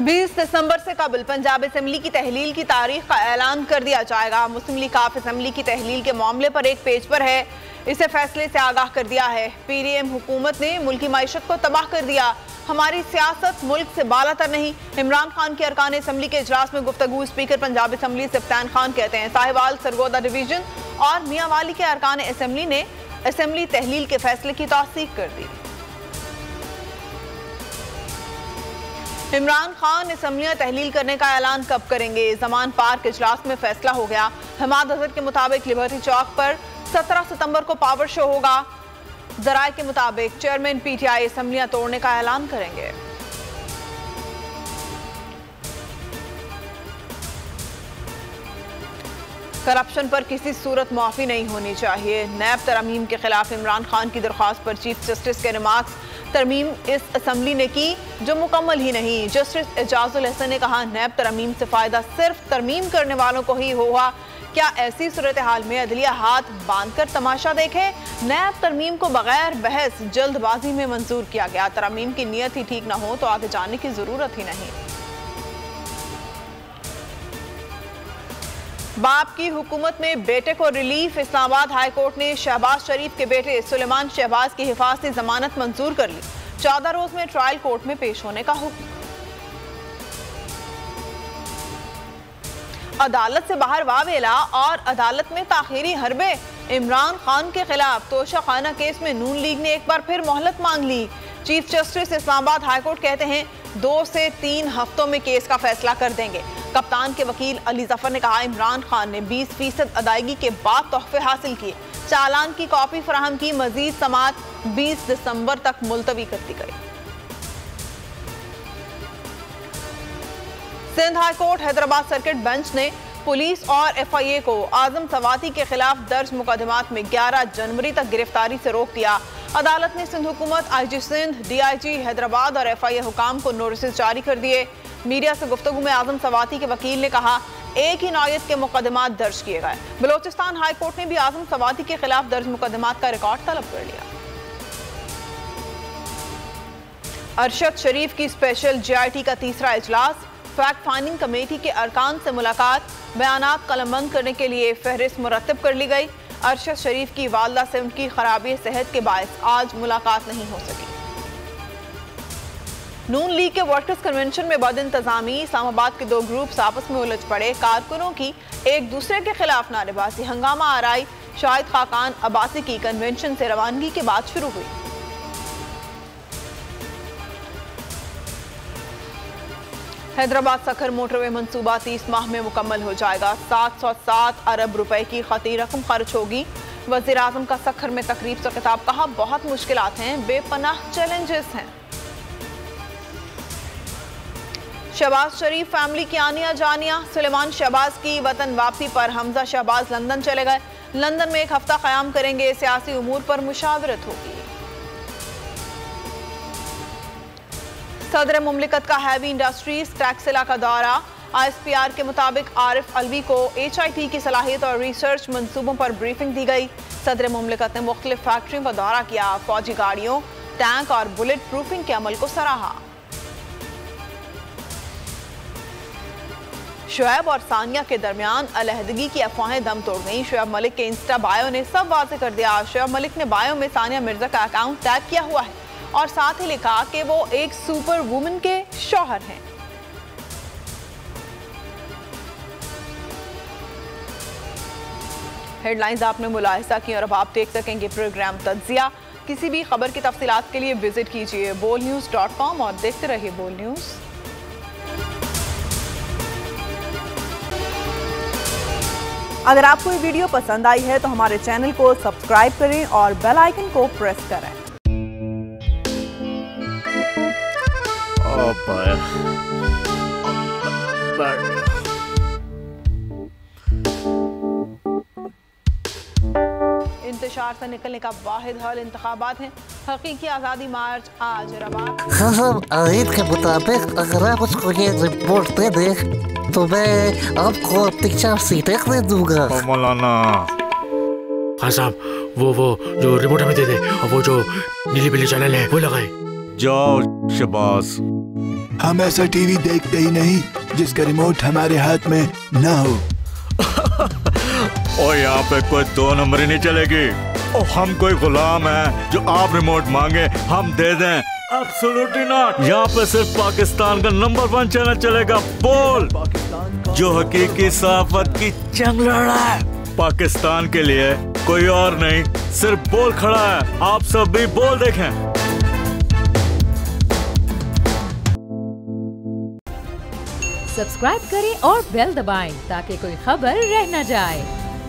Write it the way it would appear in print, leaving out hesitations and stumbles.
20 दिसंबर से कबल पंजाब असेंबली की तहलील की तारीख का ऐलान कर दिया जाएगा। मुस्लिम लीग काफ असेंबली की तहलील के मामले पर एक पेज पर है, इसे फैसले से आगाह कर दिया है। पीडीएम हुकूमत ने मुल्की मईशत को तबाह कर दिया, हमारी सियासत मुल्क से बालातर नहीं। इमरान खान के अरकान असेंबली के इजलास में गुफ्तगू स्पीकर पंजाब असेंबली सिफ्तान खान कहते हैं साहिवाल, सरगोदा डिवीजन और मियांवाली के अरकान असेंबली ने असेंबली तहलील के फैसले की तौसीक कर दी। इमरान खान असेंबलियां तहलील करने का ऐलान कब करेंगे? जमान पार्क इजलास में फैसला हो गया। हमाद अजहर के मुताबिक लिबर्टी चौक पर 17 सितंबर को पावर शो होगा। जराये के मुताबिक चेयरमैन पीटीआई असेंबलियां तोड़ने का ऐलान करेंगे। करप्शन पर किसी सूरत माफी नहीं होनी चाहिए। नैब तरमीम के खिलाफ इमरान खान की दरख्वास्त पर चीफ जस्टिस के रिमार्क्स, तरमीम इस असेंबली ने की जो मुकम्मल ही नहीं। जस्टिस एजाजुल हसन ने कहा नैब तरमीम से फायदा सिर्फ तरमीम करने वालों को ही होगा। क्या ऐसी सूरत हाल में अदलिया हाथ बांधकर तमाशा देखे? नैब तरमीम को बगैर बहस जल्दबाजी में मंजूर किया गया। तरमीम की नीयत ही ठीक ना हो तो आगे जाने की जरूरत ही नहीं। बाप की हुकूमत में बेटे को रिलीफ। इस्लामाबाद हाई कोर्ट ने शहबाज शरीफ के बेटे सुलेमान शहबाज की हिफाजती जमानत मंजूर कर ली। 14 रोज में ट्रायल कोर्ट में पेश होने का हुक्म। अदालत से बाहर वावेला और अदालत में ताखीरी हरबे। इमरान खान के खिलाफ तोशाखाना केस में नून लीग ने एक बार फिर मोहलत मांग ली। Chief justice Islamabad high court कहते हैं 2 से 3 हफ्तों में केस का फैसला कर देंगे। कप्तान के वकील अली जफर ने कहा इमरान खान ने 20% अदायगी के बाद तोहफे हासिल किए। चालान की कॉपी फराहम की। मजीद समाअत 20 दिसंबर तक मुलतवी कर दी गई। Sindh high court Hyderabad circuit bench ने पुलिस और एफआईए को आजम सवाती के खिलाफ दर्ज मुकदमात में 11 जनवरी तक गिरफ्तारी से रोक दिया। अदालत ने सिंध हुकूमत, आईजी सिंध, डीआईजी हैदराबाद और एफआईए हुकाम को नोटिस जारी कर दिए। मीडिया से गुफ्तगू में आजम सवाती के वकील ने कहा एक ही नौयत के मुकदमात दर्ज किए गए। बलोचिस्तान हाई कोर्ट ने भी आजम सवाती के खिलाफ दर्ज मुकदमात का रिकॉर्ड तलब कर लिया। अरशद शरीफ की स्पेशल जीआईटी का तीसरा इजलास। फैक्ट फाइंडिंग कमेटी के अरकान से मुलाकात। बयानात कलमबंद करने के लिए फहरिस्त मुरतब कर ली गई। अरशद शरीफ की वालदा से उनकी खराबी सेहत के बायस आज मुलाकात नहीं हो सकी। नून लीग के वर्कर्स कन्वेंशन में बदइंतजामी। इस्लामाबाद के 2 ग्रुप्स आपस में उलझ पड़े। कारकुनों की एक दूसरे के खिलाफ नारेबाजी। हंगामा आराई शाहिद खाकान अब्बासी की कन्वेंशन से रवानगी के बाद शुरू हुई। हैदराबाद सखर मोटरवे मंसूबा 30 माह में मुकम्मल हो जाएगा। 707 अरब रुपए की खती रकम खर्च होगी। वज़ीर आज़म का सखर में तकरीब से खिताब। कहा बहुत मुश्किलात हैं, बेपनाह चैलेंजेस हैं। शहबाज शरीफ फैमिली की आनिया जानिया। सुलेमान शहबाज की वतन वापसी पर हमजा शहबाज लंदन चले गए। लंदन में 1 हफ्ता क़याम करेंगे। सियासी उमूर पर मुशावरत होगी। सदर मुमलिकत का हैवी इंडस्ट्रीज टैक्सिला का दौरा। आईएसपीआर के मुताबिक आरिफ अलवी को HIT की सलाहियत और रिसर्च मंसूबों पर ब्रीफिंग दी गई। सदर मुमलिकत ने मुख्तलिफ फैक्ट्रियों का दौरा किया। फौजी गाड़ियों, टैंक और बुलेट प्रूफिंग के अमल को सराहा। शुएब और सानिया के दरमियान अलहदगी की अफवाहें दम तोड़ गईं। शुएब मलिक के इंस्टा बायो ने सब वाज़ेह कर दिया। शुएब मलिक ने बायो में सानिया मिर्जा का अकाउंट टैग किया हुआ है और साथ ही लिखा कि वो एक सुपर वुमन के शौहर हैं। हेडलाइंस आपने मुलाहिजा की और अब आप देख सकेंगे प्रोग्राम तज्जिया। किसी भी खबर की तफसीलात के लिए विजिट कीजिए bolnews.com और देखते रहिए बोल न्यूज़। अगर आपको ये वीडियो पसंद आई है तो हमारे चैनल को सब्सक्राइब करें और बेल आइकन को प्रेस करें। इंतशार से निकलने का वाहिद हल इंतखाबात हैं। हकीकी आज़ादी मार्च आज रवान। हाँ, आयत के मुताबिक अगर आप उसको ये रिपोर्ट दे दें तो मैं आपको अपनी 4 सीटें दे दूंगा। मौलाना हाँ साहब, वो जो रिपोर्ट हमें दे दे और वो जो नीली पीली चैनल है वो लगाए। जाओ शहबाज। हम ऐसा टीवी देखते ही नहीं जिसका रिमोट हमारे हाथ में ना हो। और यहाँ पे कोई 2 नंबर ही नहीं चलेगी। और हम कोई गुलाम है जो आप रिमोट मांगे हम दे दें? Absolutely not. यहाँ पे सिर्फ पाकिस्तान का नंबर 1 चैनल चलेगा, बोल, जो हकीकी सहाफत की जंग लड़ रहा है। पाकिस्तान के लिए कोई और नहीं, सिर्फ बोल खड़ा है। आप सब भी बोल देखें। सब्सक्राइब करें और बेल दबाएं ताकि कोई खबर रह न जाए।